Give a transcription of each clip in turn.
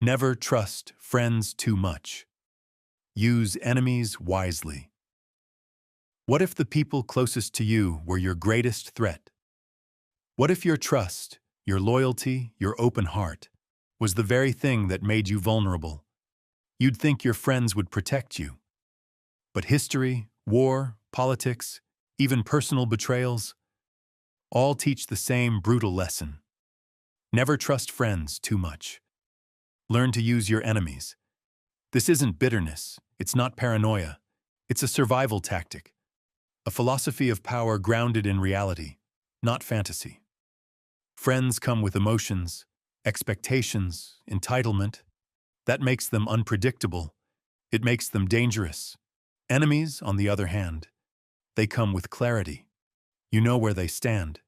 Never trust friends too much. Use enemies wisely. What if the people closest to you were your greatest threat? What if your trust, your loyalty, your open heart was the very thing that made you vulnerable? You'd think your friends would protect you. But history, war, politics, even personal betrayals, all teach the same brutal lesson. Never trust friends too much. Learn to use your enemies. This isn't bitterness, it's not paranoia, it's a survival tactic, a philosophy of power grounded in reality, not fantasy. Friends come with emotions, expectations, entitlement. That makes them unpredictable. It makes them dangerous. Enemies, on the other hand, they come with clarity. You know where they stand.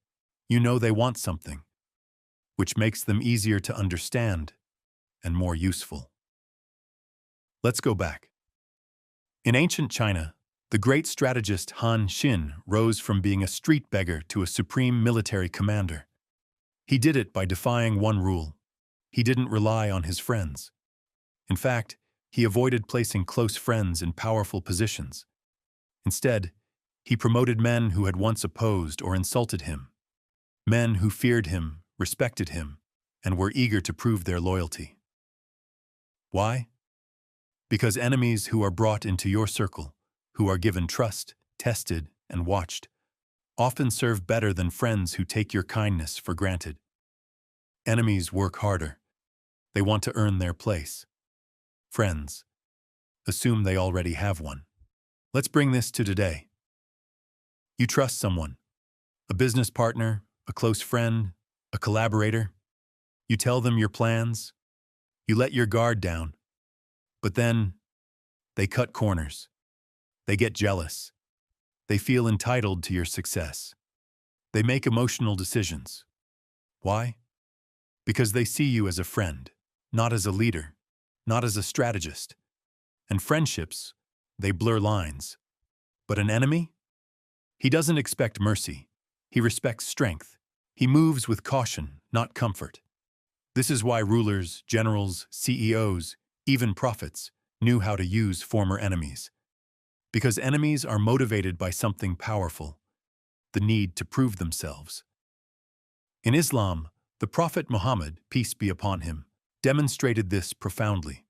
You know they want something, which makes them easier to understand and more useful. Let's go back. In ancient China, the great strategist Han Xin rose from being a street beggar to a supreme military commander. He did it by defying one rule. He didn't rely on his friends. In fact, he avoided placing close friends in powerful positions. Instead, he promoted men who had once opposed or insulted him, men who feared him, respected him, and were eager to prove their loyalty. Why? Because enemies who are brought into your circle, who are given trust, tested, and watched, often serve better than friends who take your kindness for granted. Enemies work harder. They want to earn their place. Friends assume they already have one. Let's bring this to today. You trust someone, a business partner, a close friend, a collaborator. You tell them your plans. You let your guard down. But then, they cut corners. They get jealous. They feel entitled to your success. They make emotional decisions. Why? Because they see you as a friend, not as a leader, not as a strategist. And friendships, they blur lines. But an enemy? He doesn't expect mercy. He respects strength. He moves with caution, not comfort. This is why rulers, generals, CEOs, even prophets, knew how to use former enemies. Because enemies are motivated by something powerful, the need to prove themselves. In Islam, the Prophet Muhammad, peace be upon him, demonstrated this profoundly.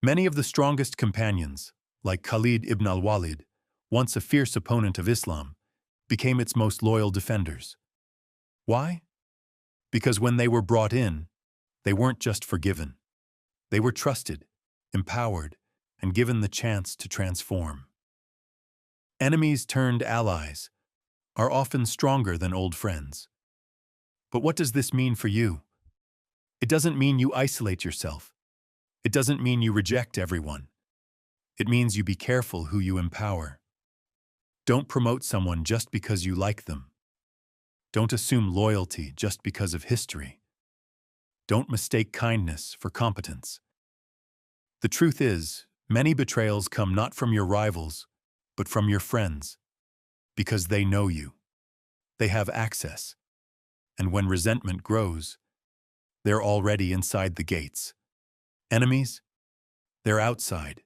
Many of the strongest companions, like Khalid ibn al-Walid, once a fierce opponent of Islam, became its most loyal defenders. Why? Because when they were brought in, they weren't just forgiven. They were trusted, empowered, and given the chance to transform. Enemies turned allies are often stronger than old friends. But what does this mean for you? It doesn't mean you isolate yourself. It doesn't mean you reject everyone. It means you be careful who you empower. Don't promote someone just because you like them. Don't assume loyalty just because of history. Don't mistake kindness for competence. The truth is, many betrayals come not from your rivals, but from your friends, because they know you. They have access. And when resentment grows, they're already inside the gates. Enemies? They're outside.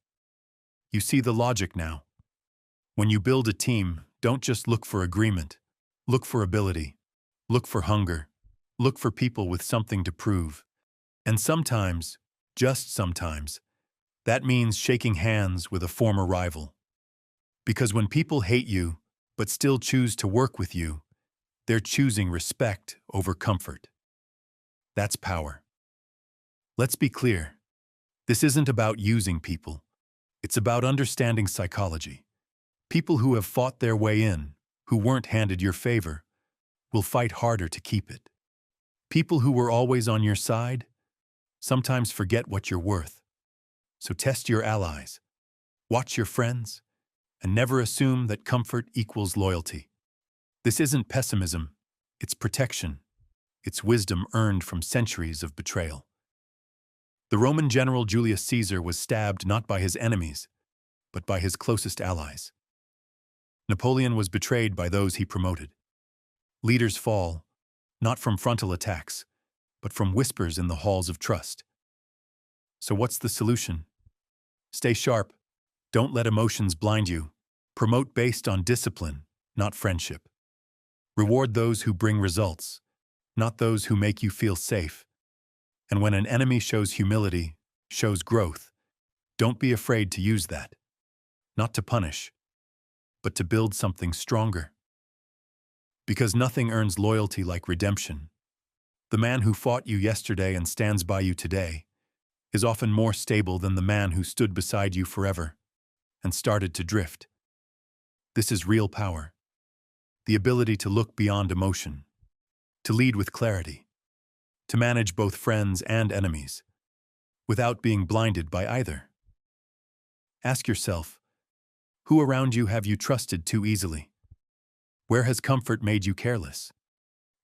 You see the logic now. When you build a team, don't just look for agreement. Look for ability. Look for hunger. Look for people with something to prove. And sometimes, just sometimes, that means shaking hands with a former rival. Because when people hate you, but still choose to work with you, they're choosing respect over comfort. That's power. Let's be clear. This isn't about using people. It's about understanding psychology. People who have fought their way in, who weren't handed your favor, will fight harder to keep it. People who were always on your side sometimes forget what you're worth. So test your allies, watch your friends, and never assume that comfort equals loyalty. This isn't pessimism, it's protection. It's wisdom earned from centuries of betrayal. The Roman general Julius Caesar was stabbed not by his enemies, but by his closest allies. Napoleon was betrayed by those he promoted. Leaders fall, not from frontal attacks, but from whispers in the halls of trust. So what's the solution? Stay sharp. Don't let emotions blind you. Promote based on discipline, not friendship. Reward those who bring results, not those who make you feel safe. And when an enemy shows humility, shows growth, don't be afraid to use that. Not to punish, but to build something stronger. Because nothing earns loyalty like redemption. The man who fought you yesterday and stands by you today is often more stable than the man who stood beside you forever and started to drift. This is real power. The ability to look beyond emotion, to lead with clarity, to manage both friends and enemies, without being blinded by either. Ask yourself, who around you have you trusted too easily? Where has comfort made you careless?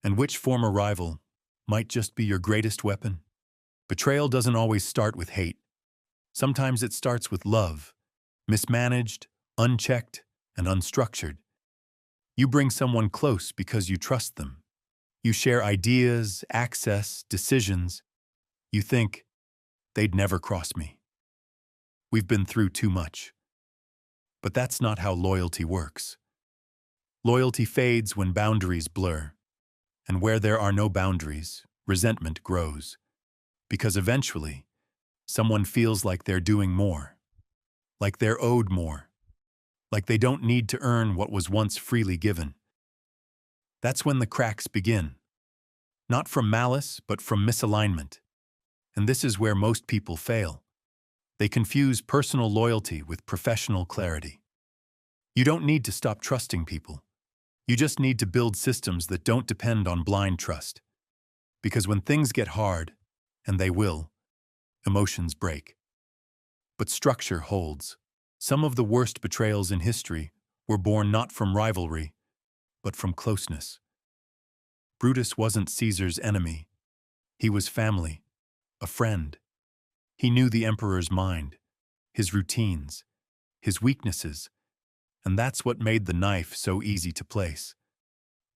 And which former rival might just be your greatest weapon? Betrayal doesn't always start with hate. Sometimes it starts with love, mismanaged, unchecked, and unstructured. You bring someone close because you trust them. You share ideas, access, decisions. You think, they'd never cross me. We've been through too much. But that's not how loyalty works. Loyalty fades when boundaries blur. And where there are no boundaries, resentment grows. Because eventually, someone feels like they're doing more. Like they're owed more. Like they don't need to earn what was once freely given. That's when the cracks begin. Not from malice, but from misalignment. And this is where most people fail. They confuse personal loyalty with professional clarity. You don't need to stop trusting people. You just need to build systems that don't depend on blind trust. Because when things get hard, and they will, emotions break. But structure holds. Some of the worst betrayals in history were born not from rivalry, but from closeness. Brutus wasn't Caesar's enemy. He was family, a friend. He knew the emperor's mind, his routines, his weaknesses, and that's what made the knife so easy to place.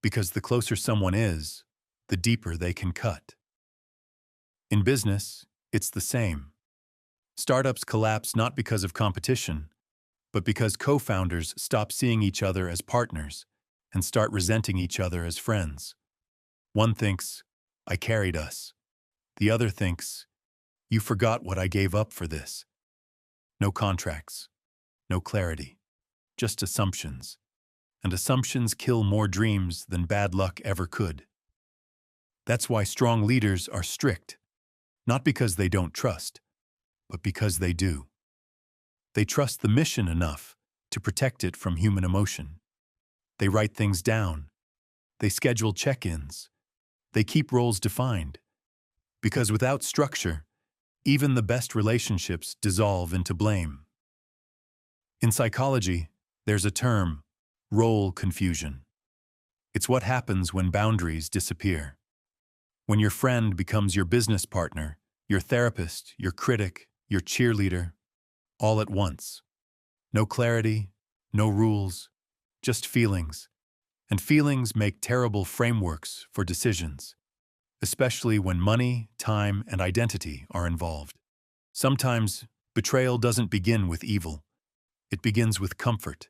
Because the closer someone is, the deeper they can cut. In business, it's the same. Startups collapse not because of competition, but because co-founders stop seeing each other as partners and start resenting each other as friends. One thinks, I carried us. The other thinks, you forgot what I gave up for this. No contracts, no clarity, just assumptions. And assumptions kill more dreams than bad luck ever could. That's why strong leaders are strict, not because they don't trust, but because they do. They trust the mission enough to protect it from human emotion. They write things down. They schedule check-ins. They keep roles defined. Because without structure, even the best relationships dissolve into blame. In psychology, there's a term, role confusion. It's what happens when boundaries disappear. When your friend becomes your business partner, your therapist, your critic, your cheerleader, all at once. No clarity, no rules, just feelings. And feelings make terrible frameworks for decisions, especially when money, time, and identity are involved. Sometimes, betrayal doesn't begin with evil. It begins with comfort.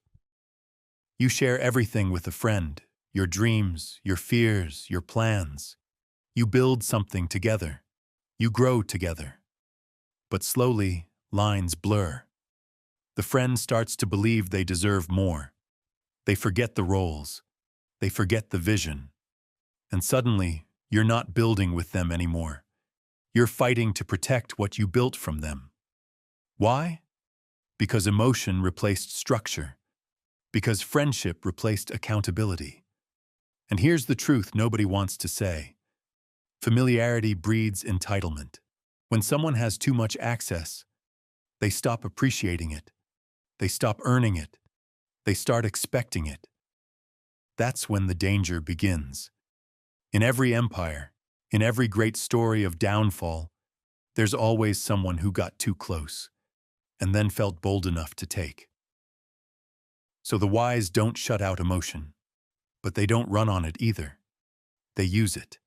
You share everything with a friend, your dreams, your fears, your plans. You build something together. You grow together. But slowly, lines blur. The friend starts to believe they deserve more. They forget the roles. They forget the vision. And suddenly, you're not building with them anymore. You're fighting to protect what you built from them. Why? Because emotion replaced structure. Because friendship replaced accountability. And here's the truth nobody wants to say. Familiarity breeds entitlement. When someone has too much access, they stop appreciating it. They stop earning it. They start expecting it. That's when the danger begins. In every empire, in every great story of downfall, there's always someone who got too close and then felt bold enough to take. So the wise don't shut out emotion, but they don't run on it either. They use it.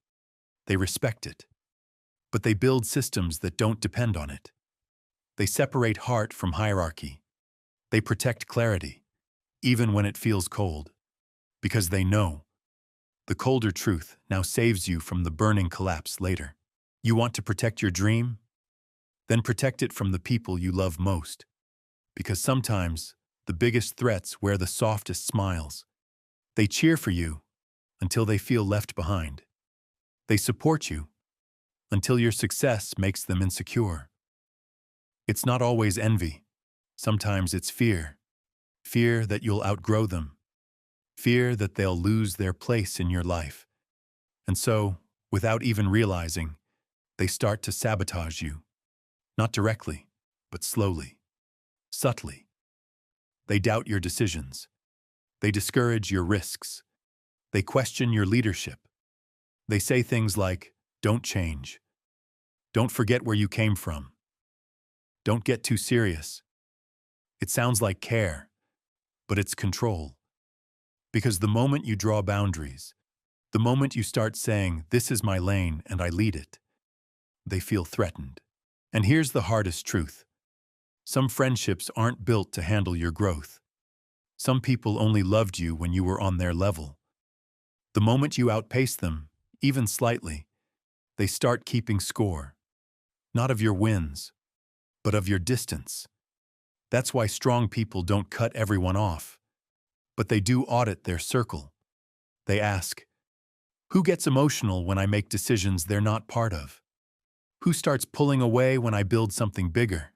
They respect it. But they build systems that don't depend on it. They separate heart from hierarchy. They protect clarity, even when it feels cold, because they know the colder truth now saves you from the burning collapse later. You want to protect your dream? Then protect it from the people you love most, because sometimes the biggest threats wear the softest smiles. They cheer for you until they feel left behind. They support you until your success makes them insecure. It's not always envy. Sometimes it's fear. Fear that you'll outgrow them. Fear that they'll lose their place in your life. And so, without even realizing, they start to sabotage you. Not directly, but slowly, subtly. They doubt your decisions. They discourage your risks. They question your leadership. They say things like, "Don't change. Don't forget where you came from. Don't get too serious." It sounds like care, but it's control. Because the moment you draw boundaries, the moment you start saying, "This is my lane and I lead it," they feel threatened. And here's the hardest truth. Some friendships aren't built to handle your growth. Some people only loved you when you were on their level. The moment you outpace them, even slightly, they start keeping score. Not of your wins, but of your distance. That's why strong people don't cut everyone off, but they do audit their circle. They ask, who gets emotional when I make decisions they're not part of? Who starts pulling away when I build something bigger?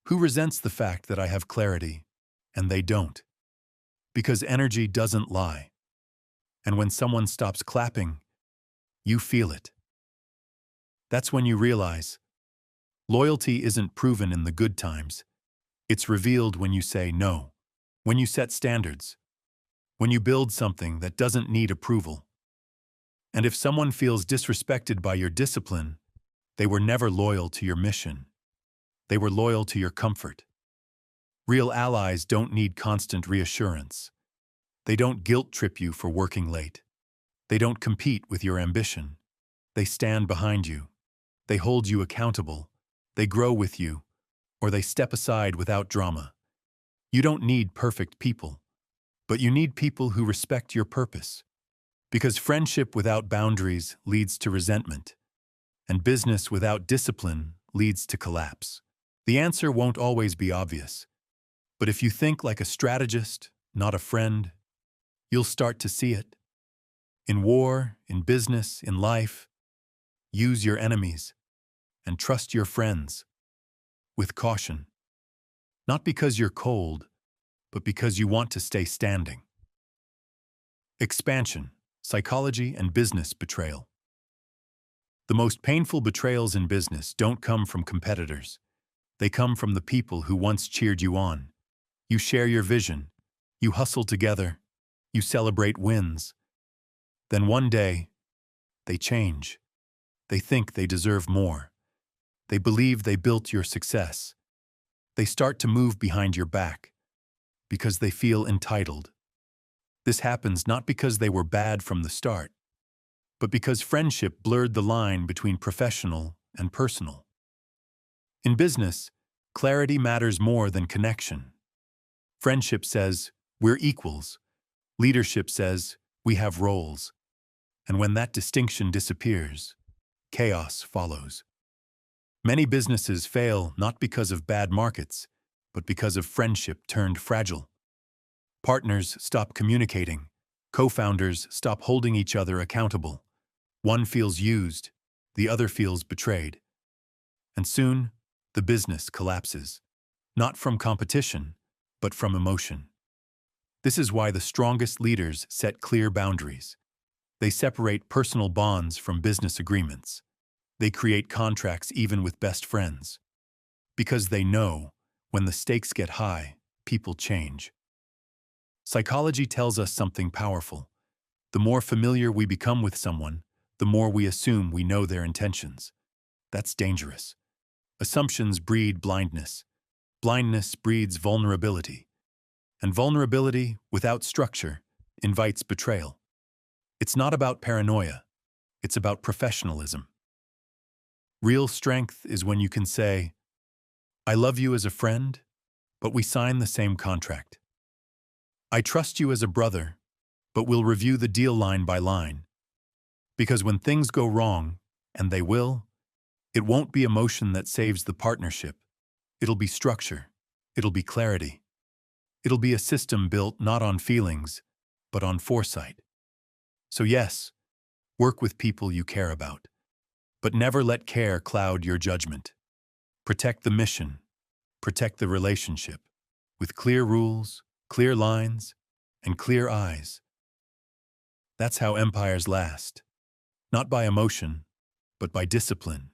Who resents the fact that I have clarity, and they don't? Because energy doesn't lie. And when someone stops clapping, you feel it. That's when you realize, loyalty isn't proven in the good times. It's revealed when you say no, when you set standards, when you build something that doesn't need approval. And if someone feels disrespected by your discipline, they were never loyal to your mission. They were loyal to your comfort. Real allies don't need constant reassurance. They don't guilt-trip you for working late. They don't compete with your ambition. They stand behind you. They hold you accountable. They grow with you, or they step aside without drama. You don't need perfect people, but you need people who respect your purpose. Because friendship without boundaries leads to resentment, and business without discipline leads to collapse. The answer won't always be obvious, but if you think like a strategist, not a friend, you'll start to see it. In war, in business, in life, use your enemies and trust your friends with caution. Not because you're cold, but because you want to stay standing. Expansion, psychology, and business betrayal. The most painful betrayals in business don't come from competitors. They come from the people who once cheered you on. You share your vision. You hustle together. You celebrate wins. Then one day, they change. They think they deserve more. They believe they built your success. They start to move behind your back because they feel entitled. This happens not because they were bad from the start, but because friendship blurred the line between professional and personal. In business, clarity matters more than connection. Friendship says, we're equals. Leadership says, we have roles. And when that distinction disappears, chaos follows. Many businesses fail not because of bad markets, but because of friendship turned fragile. Partners stop communicating. Co-founders stop holding each other accountable. One feels used, the other feels betrayed. And soon, the business collapses. Not from competition, but from emotion. This is why the strongest leaders set clear boundaries. They separate personal bonds from business agreements. They create contracts even with best friends. Because they know, when the stakes get high, people change. Psychology tells us something powerful. The more familiar we become with someone, the more we assume we know their intentions. That's dangerous. Assumptions breed blindness. Blindness breeds vulnerability. And vulnerability, without structure, invites betrayal. It's not about paranoia. It's about professionalism. Real strength is when you can say, I love you as a friend, but we sign the same contract. I trust you as a brother, but we'll review the deal line by line. Because when things go wrong, and they will, it won't be emotion that saves the partnership. It'll be structure. It'll be clarity. It'll be a system built not on feelings, but on foresight. So yes, work with people you care about, but never let care cloud your judgment. Protect the mission, protect the relationship, with clear rules, clear lines, and clear eyes. That's how empires last, not by emotion, but by discipline,